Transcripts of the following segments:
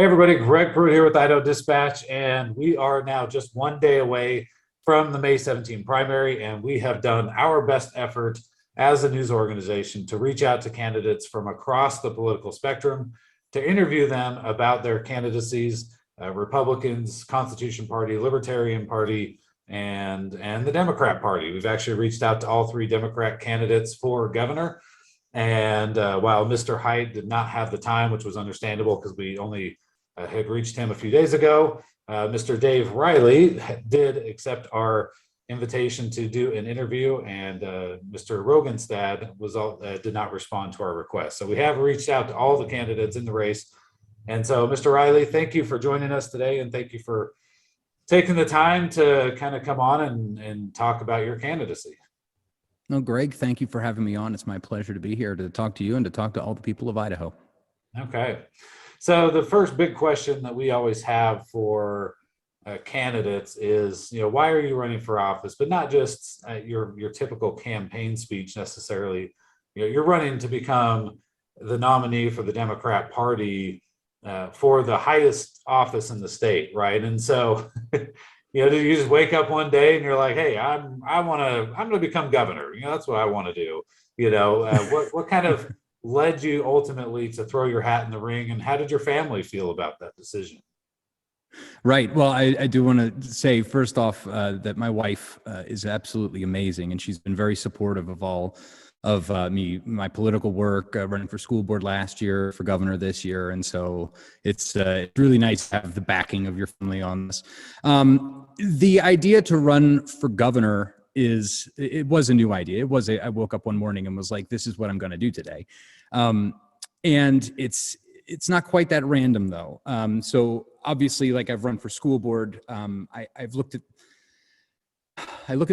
Hey everybody, Greg Pruitt here with Idaho Dispatch, and we are now just one day away from the May 17 primary, and we have done our best effort as a news organization to reach out to candidates from across the political spectrum to interview them about their candidacies, Republicans, Constitution Party, Libertarian Party, and the Democrat Party. We've actually reached out to all three Democrat candidates for governor. And while Mr. Haidt did not have the time, which was understandable because we only had reached him a few days ago, Mr. Dave Reilly did accept our invitation to do an interview, and Mr. Rogenstad did not respond to our request. So we have reached out to all the candidates in the race. And so, Mr. Reilly, thank you for joining us today, and thank you for taking the time to kind of come on and talk about your candidacy. No, Greg, thank you for having me on. It's my pleasure to be here to talk to you and to talk to all the people of Idaho. Okay. So the first big question that we always have for candidates is, why are you running for office? But not just your typical campaign speech necessarily. You're running to become the nominee for the Democrat Party for the highest office in the state, right? And so do you just wake up one day and you're like, hey, I'm going to become governor. That's what I want to do. What kind of led you ultimately to throw your hat in the ring, and how did your family feel about that decision? Right. Well, I do want to say first off that my wife is absolutely amazing, and she's been very supportive of all of my political work, running for school board last year, for governor this year. And so it's really nice to have the backing of your family on this. The idea to run for governor it was a new idea. I woke up one morning and was like, this is what I'm going to do today. And it's not quite that random though. So obviously, like, I've run for school board. I look at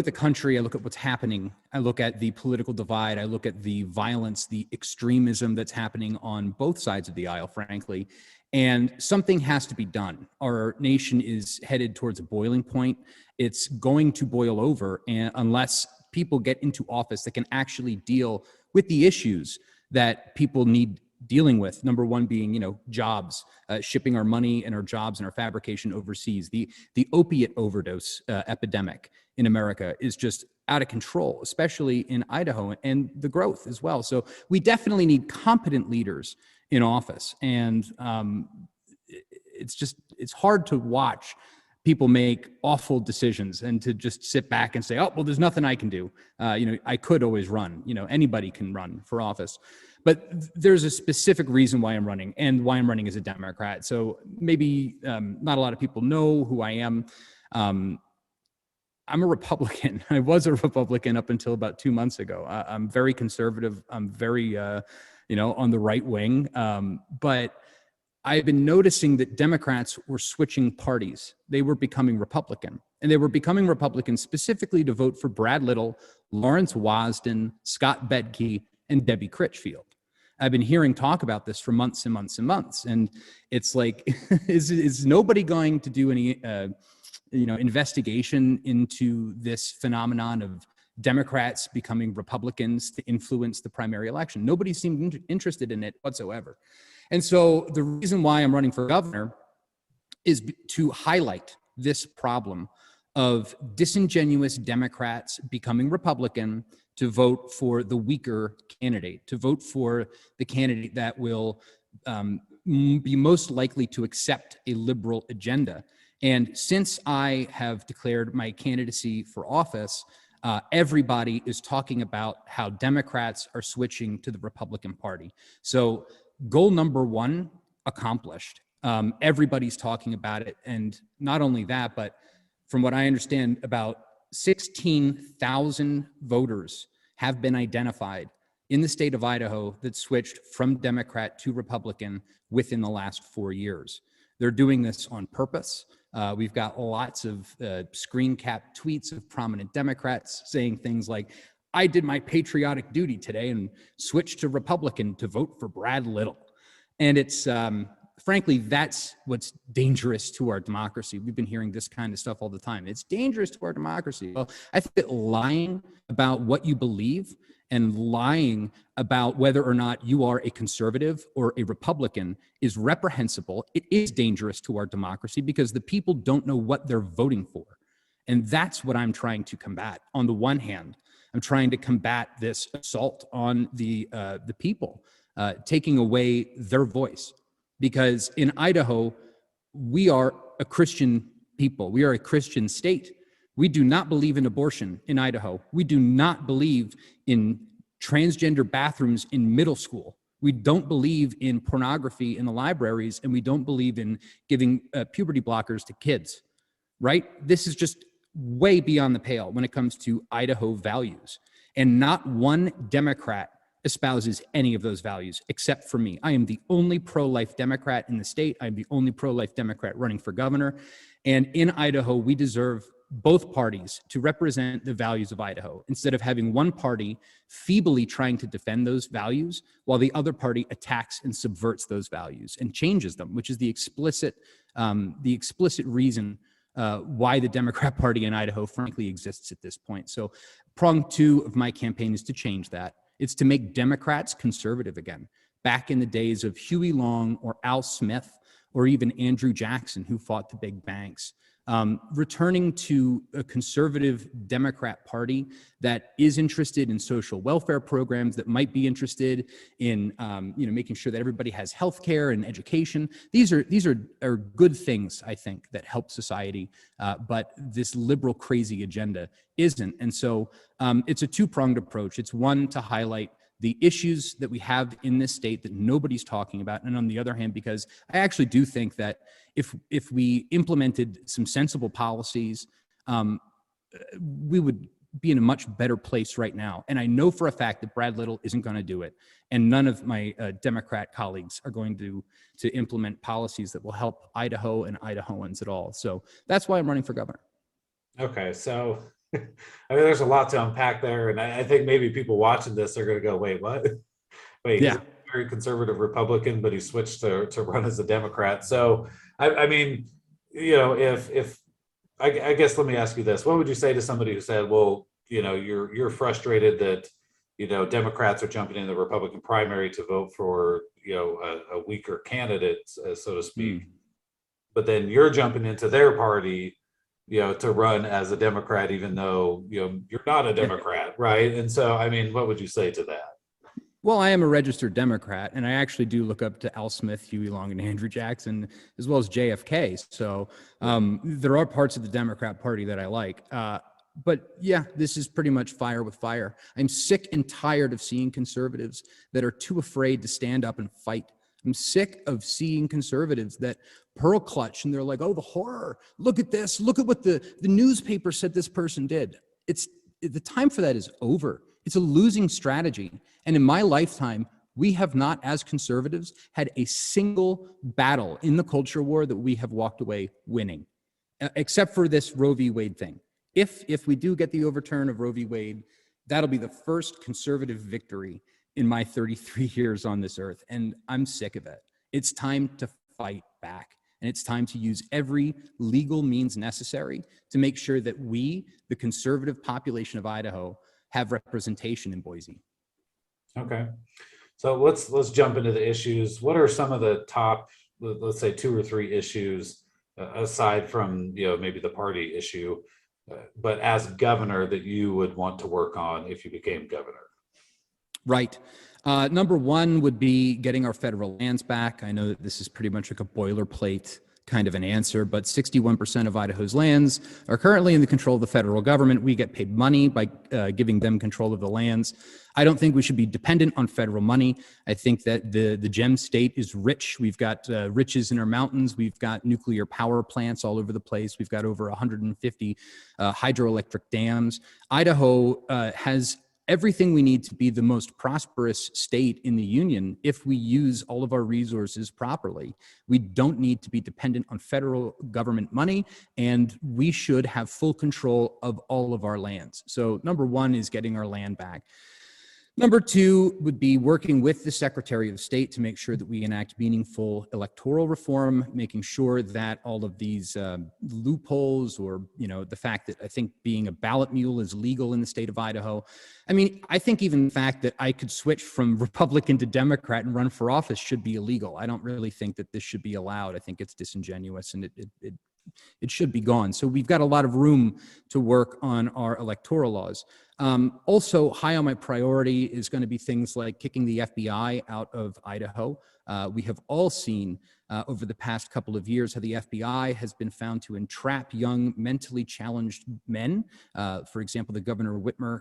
the country, I look at what's happening, I look at the political divide, I look at the violence, the extremism that's happening on both sides of the aisle, frankly, and something has to be done. Our nation is headed towards a boiling point. It's going to boil over, and unless people get into office that can actually deal with the issues that people need dealing with. Number one being, jobs, shipping our money and our jobs and our fabrication overseas. The opiate overdose epidemic in America is just out of control, especially in Idaho, and the growth as well. So we definitely need competent leaders in office. And it's hard to watch people make awful decisions and to just sit back and say, oh, well, there's nothing I can do. I could always run. Anybody can run for office. But there's a specific reason why I'm running, and why I'm running as a Democrat. So maybe not a lot of people know who I am. I'm a Republican. I was a Republican up until about 2 months ago. I'm very conservative. I'm very, on the right wing. But I've been noticing that Democrats were switching parties. They were becoming Republican. And they were becoming Republican specifically to vote for Brad Little, Lawrence Wasden, Scott Bedke, and Debbie Critchfield. I've been hearing talk about this for months and months and months. And it's like, is nobody going to do any, investigation into this phenomenon of Democrats becoming Republicans to influence the primary election? Nobody seemed interested in it whatsoever. And so the reason why I'm running for governor is to highlight this problem of disingenuous Democrats becoming Republican to vote for the weaker candidate, to vote for the candidate that will be most likely to accept a liberal agenda. And since I have declared my candidacy for office, everybody is talking about how Democrats are switching to the Republican Party. So goal number one accomplished. Everybody's talking about it. And not only that, but from what I understand, about 16,000 voters have been identified in the state of Idaho that switched from Democrat to Republican within the last 4 years. They're doing this on purpose. We've got lots of screen cap tweets of prominent Democrats saying things like, I did my patriotic duty today and switched to Republican to vote for Brad Little. And it's, frankly, that's what's dangerous to our democracy. We've been hearing this kind of stuff all the time. It's dangerous to our democracy. Well, I think that lying about what you believe and lying about whether or not you are a conservative or a Republican is reprehensible. It is dangerous to our democracy because the people don't know what they're voting for. And that's what I'm trying to combat. On the one hand, I'm trying to combat this assault on the people, taking away their voice. Because in Idaho, we are a Christian people. We are a Christian state. We do not believe in abortion in Idaho. We do not believe in transgender bathrooms in middle school. We don't believe in pornography in the libraries, and we don't believe in giving puberty blockers to kids, right? This is just way beyond the pale when it comes to Idaho values. And not one Democrat espouses any of those values except for me. I am the only pro-life Democrat in the state. I'm the only pro-life Democrat running for governor. And in Idaho, we deserve both parties to represent the values of Idaho instead of having one party feebly trying to defend those values while the other party attacks and subverts those values and changes them, which is the explicit reason why the Democrat Party in Idaho frankly exists at this point. So prong two of my campaign is to change that. It's to make Democrats conservative again, back in the days of Huey Long or Al Smith or even Andrew Jackson, who fought the big banks. Returning to a conservative Democrat Party that is interested in social welfare programs, that might be interested in making sure that everybody has health care and education. These are good things, I think, that help society, but this liberal crazy agenda isn't. And so it's a two-pronged approach. It's one, to highlight the issues that we have in this state that nobody's talking about. And on the other hand, because I actually do think that if we implemented some sensible policies, we would be in a much better place right now. And I know for a fact that Brad Little isn't going to do it. And none of my Democrat colleagues are going to implement policies that will help Idaho and Idahoans at all. So that's why I'm running for governor. Okay, so I mean, there's a lot to unpack there, and I think maybe people watching this are going to go, "Wait, what? Wait, he's a very conservative Republican, but he switched to run as a Democrat." So, I mean, if I guess let me ask you this: what would you say to somebody who said, "Well, you're frustrated that Democrats are jumping in the Republican primary to vote for a weaker candidate, so to speak, but then you're jumping into their party." To run as a Democrat, even though, you're not a Democrat, right? And so, I mean, what would you say to that? Well, I am a registered Democrat, and I actually do look up to Al Smith, Huey Long, and Andrew Jackson, as well as JFK. So there are parts of the Democrat Party that I like. But yeah, this is pretty much fire with fire. I'm sick and tired of seeing conservatives that are too afraid to stand up and fight. I'm sick of seeing conservatives that pearl clutch and they're like, "Oh, the horror, look at this. Look at what the newspaper said this person did." The time for that is over. It's a losing strategy. And in my lifetime, we have not, as conservatives, had a single battle in the culture war that we have walked away winning, except for this Roe v. Wade thing. If we do get the overturn of Roe v. Wade, that'll be the first conservative victory in my 33 years on this earth. And I'm sick of it. It's time to fight back. And it's time to use every legal means necessary to make sure that we, the conservative population of Idaho, have representation in Boise. Okay. So let's jump into the issues. What are some of the top, let's say 2 or 3 issues, aside from, maybe the party issue, but as governor, that you would want to work on if you became governor? Right. Number one would be getting our federal lands back. I know that this is pretty much like a boilerplate kind of an answer, but 61% of Idaho's lands are currently in the control of the federal government. We get paid money by giving them control of the lands. I don't think we should be dependent on federal money. I think that the gem state is rich. We've got riches in our mountains. We've got nuclear power plants all over the place. We've got over 150 hydroelectric dams. Idaho has everything we need to be the most prosperous state in the union if we use all of our resources properly. We don't need to be dependent on federal government money, and we should have full control of all of our lands. So number one is getting our land back. Number two would be working with the Secretary of State to make sure that we enact meaningful electoral reform, making sure that all of these loopholes, or the fact that I think being a ballot mule is legal in the state of Idaho. I mean, I think even the fact that I could switch from Republican to Democrat and run for office should be illegal. I don't really think that this should be allowed. I think it's disingenuous, and it should be gone. So we've got a lot of room to work on our electoral laws. Also, high on my priority is going to be things like kicking the FBI out of Idaho. We have all seen over the past couple of years how the FBI has been found to entrap young, mentally challenged men. For example, the Governor Whitmer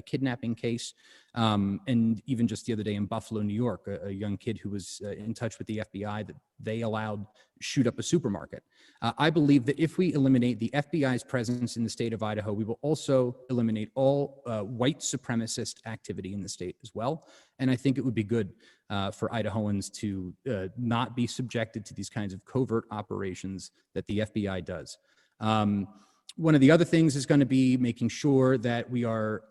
kidnapping case, and even just the other day in Buffalo, New York, a young kid who was in touch with the FBI that they allowed shoot up a supermarket. I believe that if we eliminate the FBI's presence in the state of Idaho, we will also eliminate all white supremacist activity in the state as well. And I think it would be good for Idahoans to not be subjected to these kinds of covert operations that the FBI does. One of the other things is going to be making sure that we are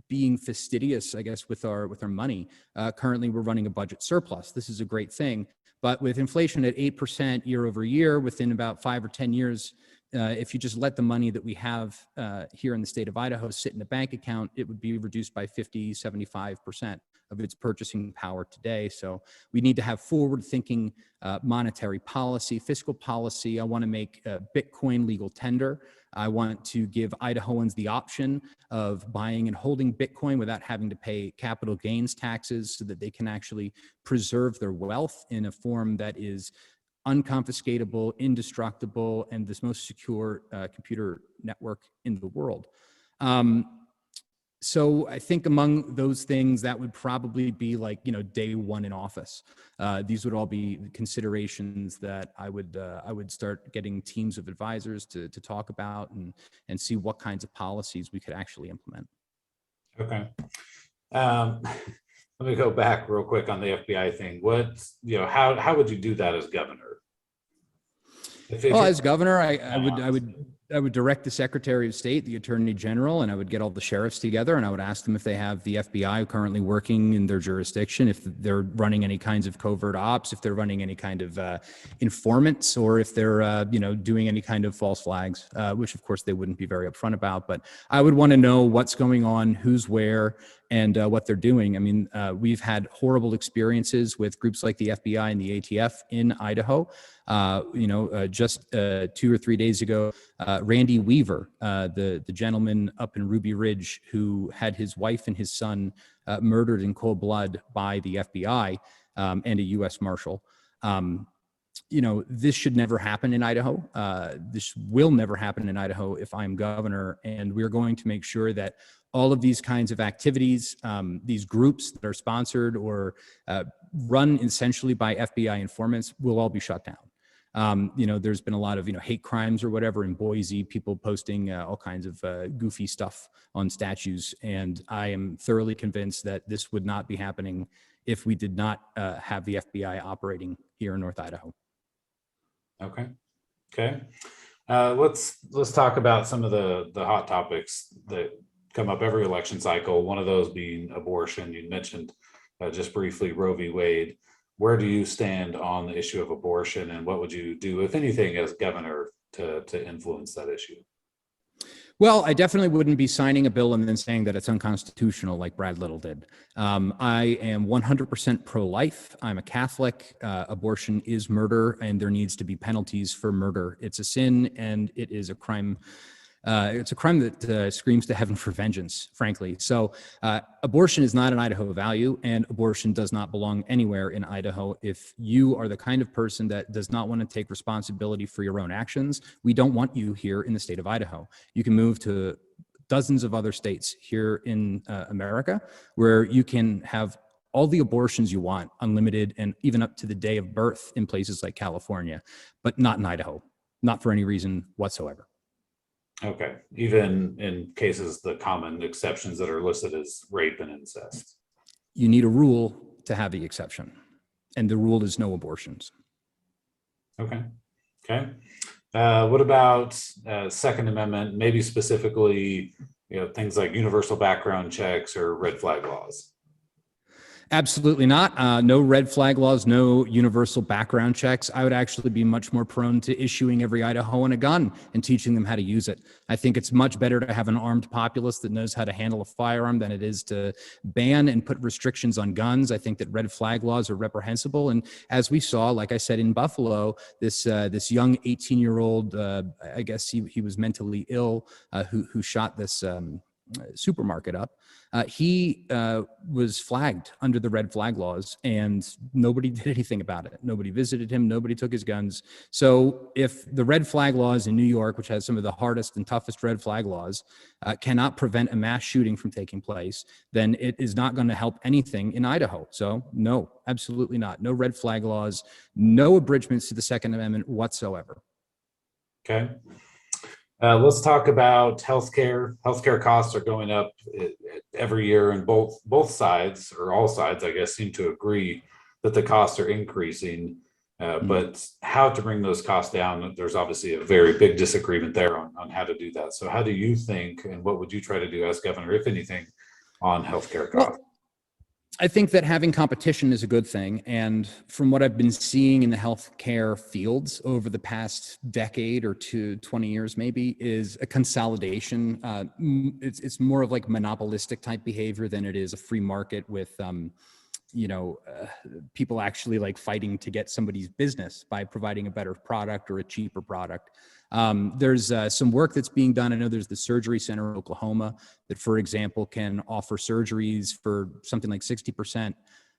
being fastidious, I guess, with our money. Currently, we're running a budget surplus. This is a great thing. But with inflation at 8% year over year, within about 5 or 10 years, if you just let the money that we have here in the state of Idaho sit in a bank account, it would be reduced by 50, 75% of its purchasing power today. So we need to have forward-thinking monetary policy, fiscal policy. I want to make Bitcoin legal tender. I want to give Idahoans the option of buying and holding Bitcoin without having to pay capital gains taxes, so that they can actually preserve their wealth in a form that is unconfiscatable, indestructible, and this most secure computer network in the world. So I think among those things, that would probably be like, day one in office. These would all be considerations that I would start getting teams of advisors to talk about and see what kinds of policies we could actually implement. Okay. Let me go back real quick on the FBI thing. How would you do that as governor? Well, as governor, I would direct the Secretary of State, the Attorney General, and I would get all the sheriffs together, and I would ask them if they have the FBI currently working in their jurisdiction, if they're running any kinds of covert ops, if they're running any kind of informants, or if they're doing any kind of false flags, which of course they wouldn't be very upfront about. But I would want to know what's going on, who's where, and what they're doing. I mean, we've had horrible experiences with groups like the FBI and the ATF in Idaho. Just 2 or 3 days ago, Randy Weaver, the gentleman up in Ruby Ridge who had his wife and his son murdered in cold blood by the FBI and a U.S. Marshal. This should never happen in Idaho. This will never happen in Idaho if I'm governor, and we're going to make sure that all of these kinds of activities, these groups that are sponsored or run essentially by FBI informants, will all be shut down. There's been a lot of, hate crimes or whatever in Boise, people posting all kinds of goofy stuff on statues. And I am thoroughly convinced that this would not be happening if we did not have the FBI operating here in North Idaho. Okay. Let's talk about some of the hot topics that come up every election cycle. One of those being abortion. You mentioned just briefly Roe v. Wade. Where do you stand on the issue of abortion, and what would you do, if anything, as governor to influence that issue? Well, I definitely wouldn't be signing a bill and then saying that it's unconstitutional like Brad Little did. I am 100% pro-life. I'm a Catholic. Abortion is murder, and there needs to be penalties for murder. It's a sin, and it is a crime. It's a crime that screams to heaven for vengeance, frankly. So abortion is not an Idaho value, and abortion does not belong anywhere in Idaho. If you are the kind of person that does not want to take responsibility for your own actions, we don't want you here in the state of Idaho. You can move to dozens of other states here in America where you can have all the abortions you want, unlimited, and even up to the day of birth in places like California, but not in Idaho, not for any reason whatsoever. Okay, even in cases, the common exceptions that are listed as rape and incest. You need a rule to have the exception, and the rule is no abortions. Okay. What about Second Amendment, maybe specifically, things like universal background checks or red flag laws? Absolutely not. No red flag laws, no universal background checks. I would actually be much more prone to issuing every Idahoan a gun and teaching them how to use it. I think it's much better to have an armed populace that knows how to handle a firearm than it is to ban and put restrictions on guns. I think that red flag laws are reprehensible. And as we saw, like I said, in Buffalo, this young 18-year-old, I guess he was mentally ill, who shot this supermarket up. He was flagged under the red flag laws, and nobody did anything about it. Nobody visited him. Nobody took his guns. So if the red flag laws in New York, which has some of the hardest and toughest red flag laws, cannot prevent a mass shooting from taking place, then it is not going to help anything in Idaho. So no, absolutely not. No red flag laws, no abridgments to the Second Amendment whatsoever. Okay. Let's talk about healthcare. Healthcare costs are going up every year, and both sides, or all sides, I guess, seem to agree that the costs are increasing. But how to bring those costs down, there's obviously a very big disagreement there on how to do that. So how do you think, and what would you try to do as governor, if anything, on healthcare costs? I think that having competition is a good thing. And from what I've been seeing in the healthcare fields over the past decade or 20 years, maybe, is a consolidation. It's more of like monopolistic type behavior than it is a free market with, people actually like fighting to get somebody's business by providing a better product or a cheaper product. There's some work that's being done. I know there's the Surgery Center in Oklahoma that, for example, can offer surgeries for something like 60%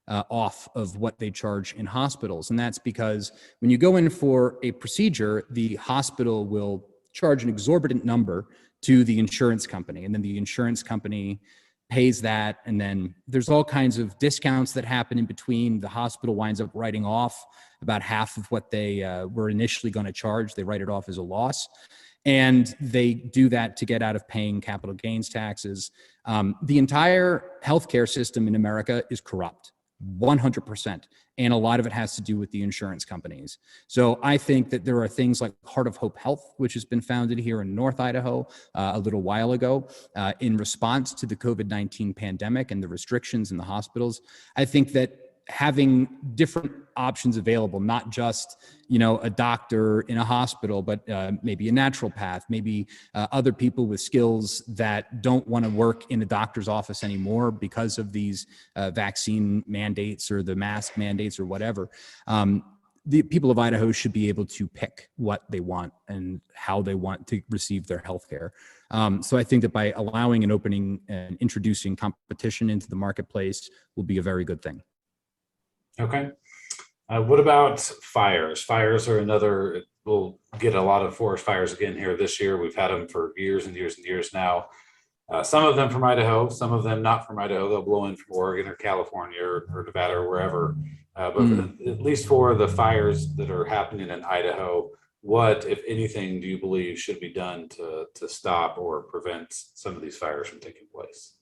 off of what they charge in hospitals. And that's because when you go in for a procedure, the hospital will charge an exorbitant number to the insurance company. And then the insurance company pays that. And then there's all kinds of discounts that happen in between. The hospital winds up writing off about half of what they were initially going to charge. They write it off as a loss. And they do that to get out of paying capital gains taxes. The entire healthcare system in America is corrupt, 100%. And a lot of it has to do with the insurance companies. So I think that there are things like Heart of Hope Health, which has been founded here in North Idaho a little while ago in response to the COVID-19 pandemic and the restrictions in the hospitals. I think that having different options available, not just, a doctor in a hospital, but maybe a naturopath, maybe other people with skills that don't want to work in a doctor's office anymore because of these vaccine mandates or the mask mandates or whatever. The people of Idaho should be able to pick what they want and how they want to receive their health care. So I think that by allowing and opening and introducing competition into the marketplace will be a very good thing. Okay. What about fires? Fires are another, we'll get a lot of forest fires again here this year. We've had them for years and years and years now. Some of them from Idaho, some of them not from Idaho. They'll blow in from Oregon or California or Nevada or wherever. But at least for the fires that are happening in Idaho, what, if anything, do you believe should be done to stop or prevent some of these fires from taking place?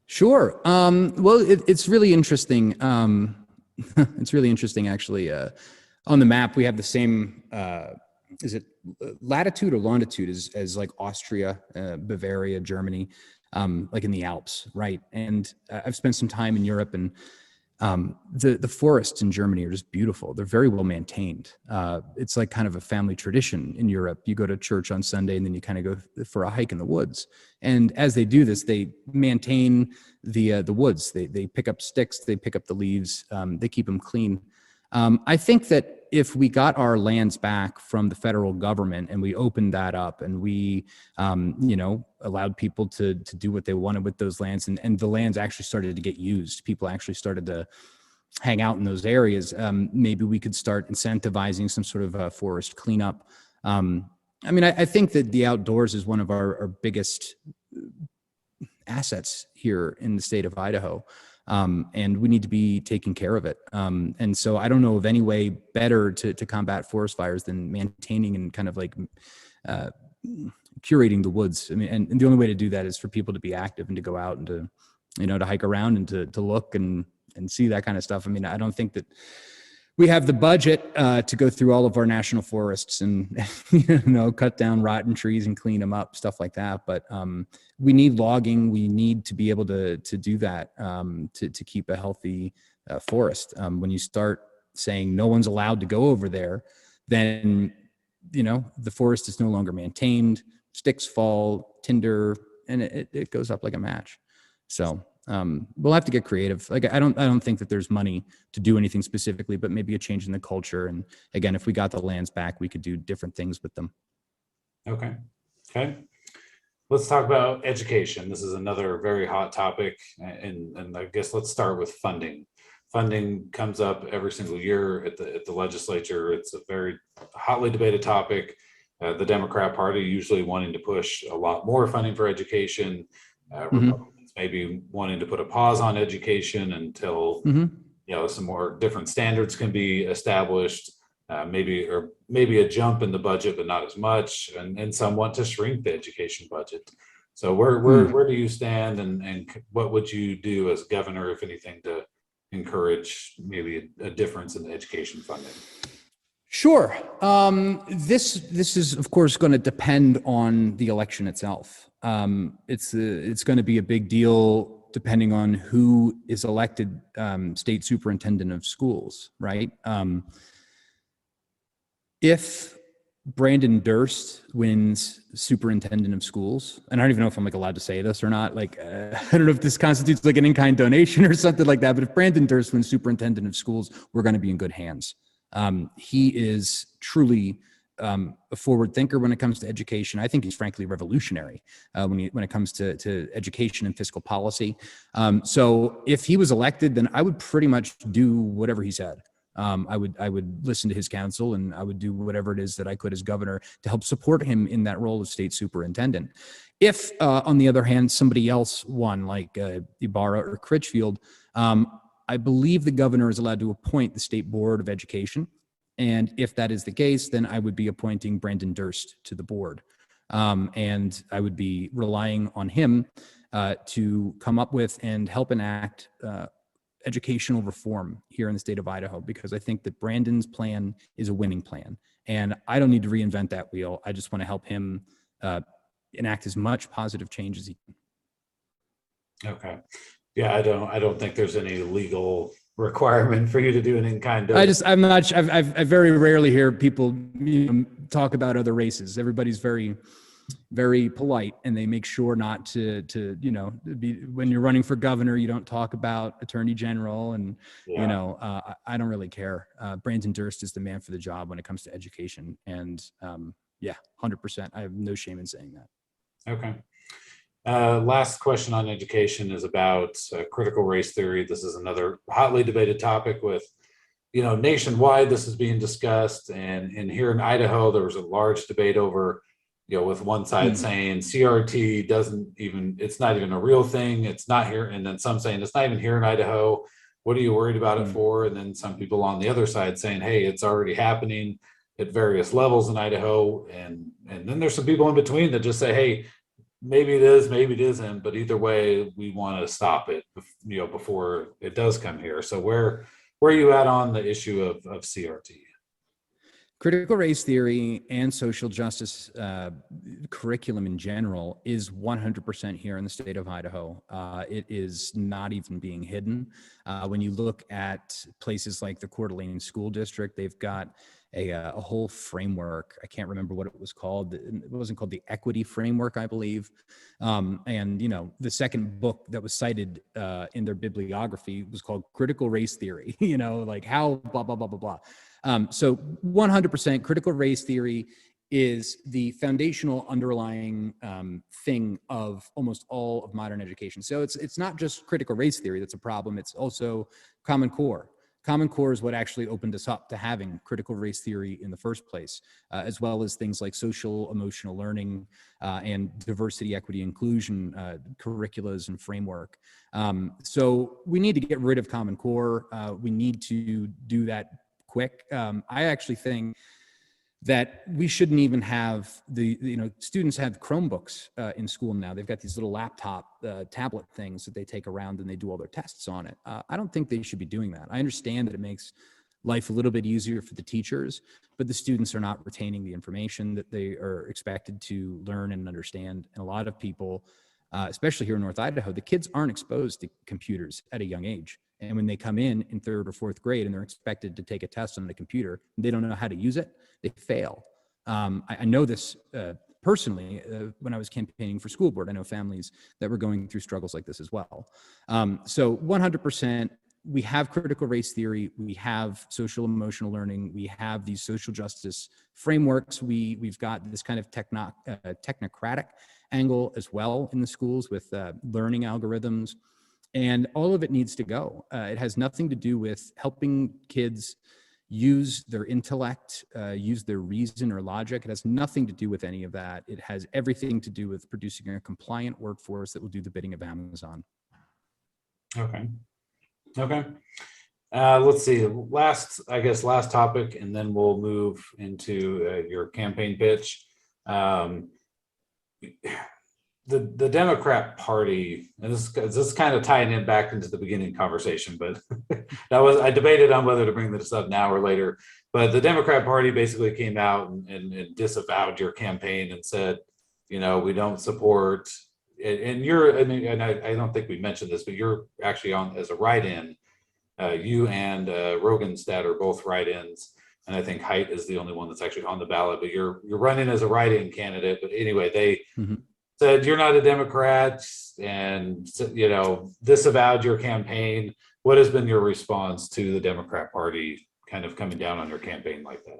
Sure. Well, it's really interesting. It's really interesting, actually. On the map, we have the same, is it latitude or longitude as like Austria, Bavaria, Germany, like in the Alps, right? And I've spent some time in Europe, and the forests in Germany are just beautiful. They're very well maintained. It's like kind of a family tradition in Europe. You go to church on Sunday and then you kind of go for a hike in the woods. And as they do this, they maintain the woods. They pick up sticks, they pick up the leaves, they keep them clean. I think that if we got our lands back from the federal government and we opened that up and we, allowed people to do what they wanted with those lands, and the lands actually started to get used, people actually started to hang out in those areas, maybe we could start incentivizing some sort of forest cleanup. I think that the outdoors is one of our biggest assets here in the state of Idaho. And we need to be taking care of it. And so I don't know of any way better to combat forest fires than maintaining and kind of like curating the woods. And the only way to do that is for people to be active and to go out and to hike around and to look and see that kind of stuff. I don't think that we have the budget to go through all of our national forests and cut down rotten trees and clean them up, stuff like that. But we need logging. We need to be able to do that to keep a healthy forest. When you start saying no one's allowed to go over there, then, the forest is no longer maintained, sticks fall, tinder, and it goes up like a match. So we'll have to get creative. Like, I don't think that there's money to do anything specifically, but maybe a change in the culture. And again, if we got the lands back, we could do different things with them. Okay. Let's talk about education. This is another very hot topic, and I guess let's start with funding. Funding comes up every single year at the legislature. It's a very hotly debated topic. The Democrat Party usually wanting to push a lot more funding for education. Republicans maybe wanting to put a pause on education until some more different standards can be established. Maybe a jump in the budget, but not as much, and some want to shrink the education budget. So where do you stand, and what would you do as governor, if anything, to encourage maybe a difference in the education funding? Sure. This is, of course, going to depend on the election itself. It's going to be a big deal depending on who is elected state superintendent of schools, right? If Brandon Durst wins superintendent of schools, and I don't even know if I'm allowed to say this or not. I don't know if this constitutes an in-kind donation or something like that. But if Brandon Durst wins superintendent of schools, we're going to be in good hands. He is truly a forward thinker when it comes to education. I think he's frankly revolutionary when it comes to education and fiscal policy. So if he was elected, then I would pretty much do whatever he said. I would listen to his counsel, and I would do whatever it is that I could as governor to help support him in that role of state superintendent. If, on the other hand, somebody else won, like Ibarra or Critchfield, I believe the governor is allowed to appoint the State Board of Education. And if that is the case, then I would be appointing Brandon Durst to the board. And I would be relying on him to come up with and help enact educational reform here in the state of Idaho, because I think that Brandon's plan is a winning plan. And I don't need to reinvent that wheel. I just want to help him enact as much positive change as he can. Okay. Yeah, I don't think there's any legal requirement for you to do an in-kind donation. I very rarely hear people talk about other races. Everybody's very, very polite, and they make sure not to be, when you're running for governor, you don't talk about attorney general, and I don't really care. Brandon Durst is the man for the job when it comes to education, and 100%. I have no shame in saying that. Okay. Last question on education is about critical race theory. This is another hotly debated topic with, nationwide this is being discussed. And here in Idaho, there was a large debate over, with one side saying CRT it's not even a real thing. It's not here. And then some saying it's not even here in Idaho. What are you worried about it for? And then some people on the other side saying, hey, it's already happening at various levels in Idaho. And then there's some people in between that just say, hey, maybe it is, maybe it isn't, but either way, we want to stop it, before it does come here. So where are you at on the issue of CRT? Critical race theory and social justice curriculum in general is 100% here in the state of Idaho. It is not even being hidden. When you look at places like the Coeur d'Alene School District, they've got a whole framework. I can't remember what it was called. It wasn't called the Equity Framework, I believe. And the second book that was cited in their bibliography was called Critical Race Theory. How blah blah blah blah blah. So 100% critical race theory is the foundational underlying thing of almost all of modern education. So it's not just critical race theory that's a problem. It's also Common Core. Common Core is what actually opened us up to having critical race theory in the first place, as well as things like social emotional learning and diversity, equity, inclusion curriculums and framework. So we need to get rid of Common Core. We need to do that quick. I actually think that we shouldn't even have students have Chromebooks in school now. They've got these little laptop tablet things that they take around and they do all their tests on it. I don't think they should be doing that. I understand that it makes life a little bit easier for the teachers, but the students are not retaining the information that they are expected to learn and understand. And a lot of people especially here in North Idaho, the kids aren't exposed to computers at a young age. And when they come in third or fourth grade and they're expected to take a test on the computer, they don't know how to use it, they fail. I know this personally when I was campaigning for school board. I know families that were going through struggles like this as well. So 100%, we have critical race theory, we have social emotional learning, we have these social justice frameworks, we've got this kind of technocratic angle as well in the schools with learning algorithms, and all of it needs to go. It has nothing to do with helping kids use their intellect, use their reason or logic. It has nothing to do with any of that. It has everything to do with producing a compliant workforce that will do the bidding of Amazon. Okay. Let's see. Last topic, and then we'll move into your campaign pitch. The Democrat Party, and this is kind of tying in back into the beginning conversation, but I debated on whether to bring this up now or later. But the Democrat Party basically came out and disavowed your campaign and said, we don't support. And I don't think we mentioned this, but you're actually on as a write-in. You and Rogenstadt are both write-ins, and I think Haidt is the only one that's actually on the ballot. But you're running as a write-in candidate. But anyway, they said you're not a Democrat, and disavowed your campaign. What has been your response to the Democrat Party kind of coming down on your campaign like that?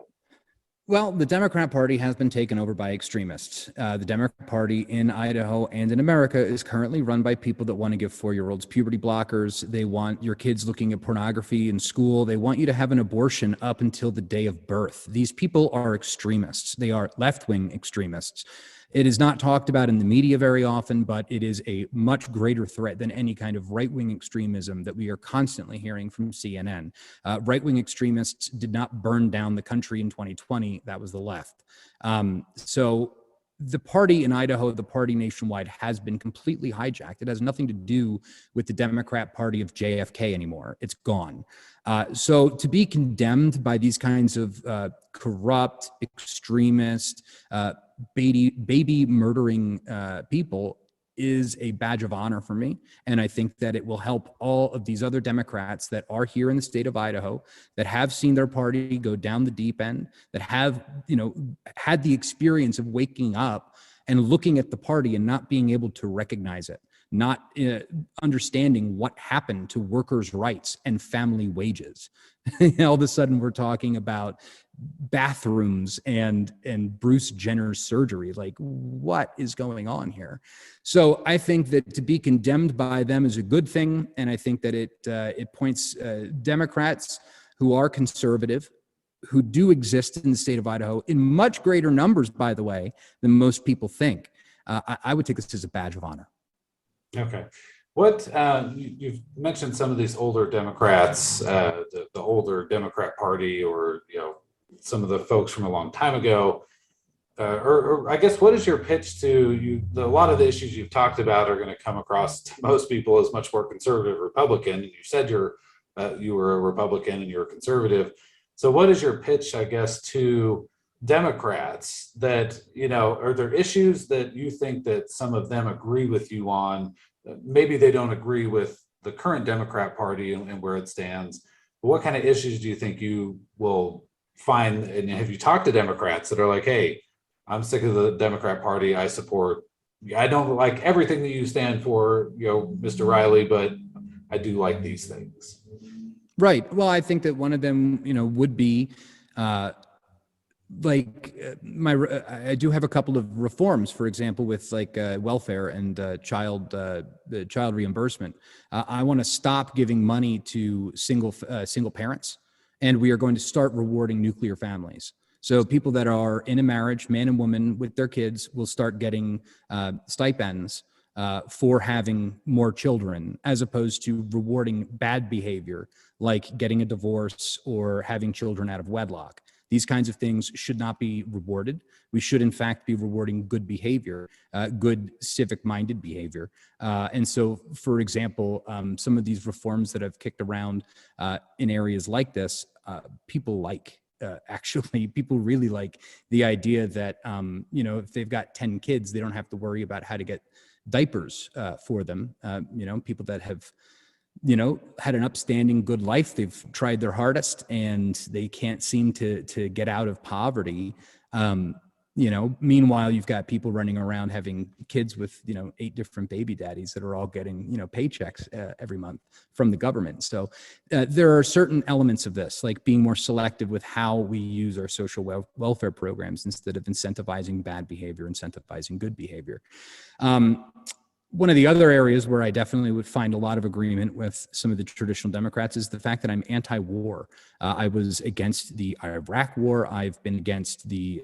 Well, the Democrat Party has been taken over by extremists. The Democrat Party in Idaho and in America is currently run by people that want to give 4-year-olds puberty blockers. They want your kids looking at pornography in school. They want you to have an abortion up until the day of birth. These people are extremists. They are left-wing extremists. It is not talked about in the media very often, but it is a much greater threat than any kind of right-wing extremism that we are constantly hearing from CNN. Right-wing extremists did not burn down the country in 2020. That was the left. So the party in Idaho, the party nationwide, has been completely hijacked. It has nothing to do with the Democrat Party of JFK anymore. It's gone. So to be condemned by these kinds of corrupt, extremist, baby murdering people is a badge of honor for me. And I think that it will help all of these other Democrats that are here in the state of Idaho, that have seen their party go down the deep end, that have, had the experience of waking up and looking at the party and not being able to recognize it, not understanding what happened to workers' rights and family wages. All of a sudden, we're talking about bathrooms and Bruce Jenner's surgery. Like, what is going on here? So I think that to be condemned by them is a good thing, and I think that it points Democrats who are conservative, who do exist in the state of Idaho in much greater numbers, by the way, than most people think. I would take this as a badge of honor. Okay. What you've mentioned some of these older Democrats, the older Democrat Party, or some of the folks from a long time ago, or I guess, what is your pitch to you? A lot of the issues you've talked about are going to come across to most people as much more conservative Republican. You said you were a Republican and you're a conservative. So what is your pitch, I guess, to Democrats that, are there issues that you think that some of them agree with you on? Maybe they don't agree with the current Democrat Party and where it stands. But what kind of issues do you think you will find? And have you talked to Democrats that are like, hey, I'm sick of the Democrat Party. I don't like everything that you stand for, Mr. Reilly, but I do like these things. Right. Well, I think that one of them, would be I do have a couple of reforms, for example, with welfare and child reimbursement. I want to stop giving money to single parents, and we are going to start rewarding nuclear families. So people that are in a marriage, man and woman with their kids, will start getting stipends for having more children, as opposed to rewarding bad behavior like getting a divorce or having children out of wedlock. These kinds of things should not be rewarded. We should, in fact, be rewarding good behavior, good civic-minded behavior. And so, for example, some of these reforms that I've kicked around in areas like this, people like. Actually, people really like the idea that, if they've got 10 kids, they don't have to worry about how to get diapers for them. People that have, had an upstanding good life. They've tried their hardest and they can't seem to get out of poverty. Meanwhile, you've got people running around having kids with, 8 different baby daddies that are all getting, paychecks every month from the government. So there are certain elements of this, like being more selective with how we use our social welfare programs instead of incentivizing bad behavior, incentivizing good behavior. One of the other areas where I definitely would find a lot of agreement with some of the traditional Democrats is the fact that I'm anti-war. I was against the Iraq war. I've been against the,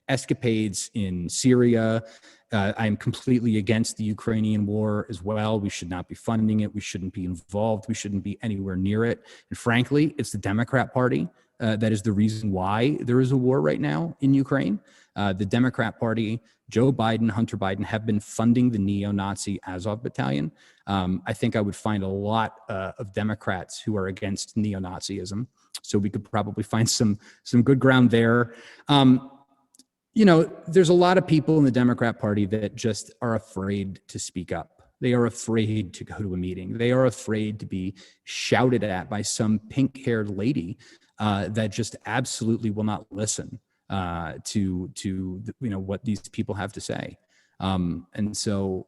escapades in Syria. I'm completely against the Ukrainian war as well. We should not be funding it. We shouldn't be involved. We shouldn't be anywhere near it. And frankly, it's the Democrat Party that is the reason why there is a war right now in Ukraine. The Democrat Party, Joe Biden, Hunter Biden, have been funding the neo-Nazi Azov battalion. I think I would find a lot of Democrats who are against neo-Nazism. So we could probably find some good ground there. There's a lot of people in the Democrat Party that just are afraid to speak up. They are afraid to go to a meeting. They are afraid to be shouted at by some pink-haired lady that just absolutely will not listen to what these people have to say. And so,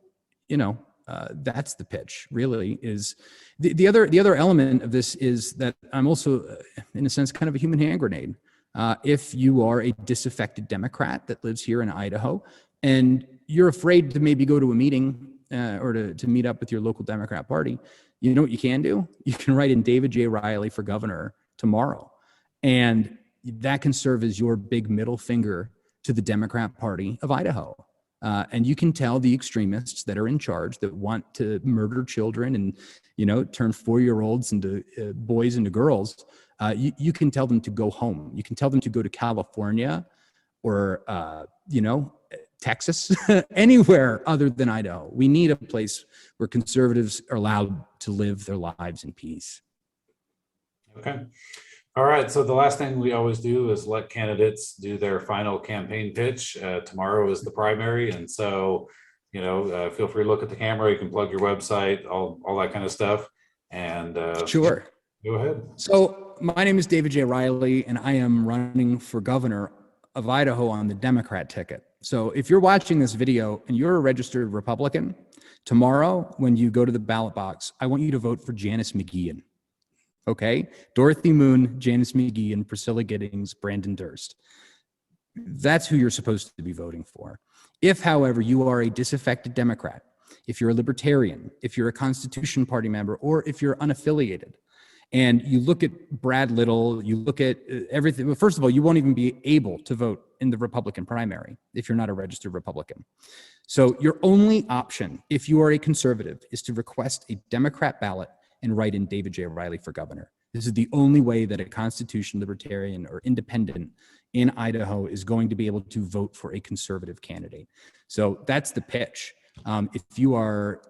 that's the pitch. Really, is the other element of this is that I'm also, in a sense, kind of a human hand grenade. If you are a disaffected Democrat that lives here in Idaho, and you're afraid to maybe go to a meeting or to meet up with your local Democrat Party, you know what you can do? You can write in David J. Reilly for governor tomorrow. And that can serve as your big middle finger to the Democrat Party of Idaho. And you can tell the extremists that are in charge that want to murder children and, turn 4-year-olds into boys into girls. You can tell them to go home. You can tell them to go to California or, Texas, anywhere other than Idaho. We need a place where conservatives are allowed to live their lives in peace. Okay. All right. So the last thing we always do is let candidates do their final campaign pitch. Tomorrow is the primary. And so, feel free to look at the camera. You can plug your website, all that kind of stuff. And sure. Go ahead. So my name is David J. Reilly, and I am running for governor of Idaho on the Democrat ticket. So if you're watching this video and you're a registered Republican, tomorrow when you go to the ballot box, I want you to vote for Janice McGeehan. Okay? Dorothy Moon, Janice McGeehan, Priscilla Giddings, Brandon Durst. That's who you're supposed to be voting for. If, however, you are a disaffected Democrat, if you're a libertarian, if you're a Constitution Party member, or if you're unaffiliated, and you look at Brad Little, you look at everything. Well, first of all, you won't even be able to vote in the Republican primary if you're not a registered Republican. So your only option, if you are a conservative, is to request a Democrat ballot and write in David J. Reilly for governor. This is the only way that a Constitution Libertarian or independent in Idaho is going to be able to vote for a conservative candidate. So that's the pitch. If you are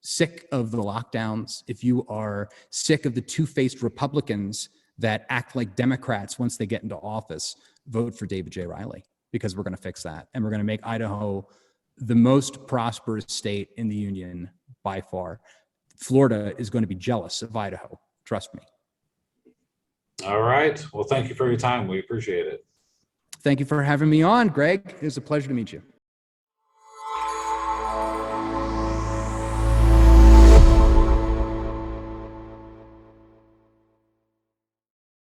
sick of the lockdowns, if you are sick of the two-faced Republicans that act like Democrats once they get into office, vote for David J. Reilly, because we're going to fix that. And we're going to make Idaho the most prosperous state in the union by far. Florida is going to be jealous of Idaho. Trust me. All right. Well, thank you for your time. We appreciate it. Thank you for having me on, Greg. It was a pleasure to meet you.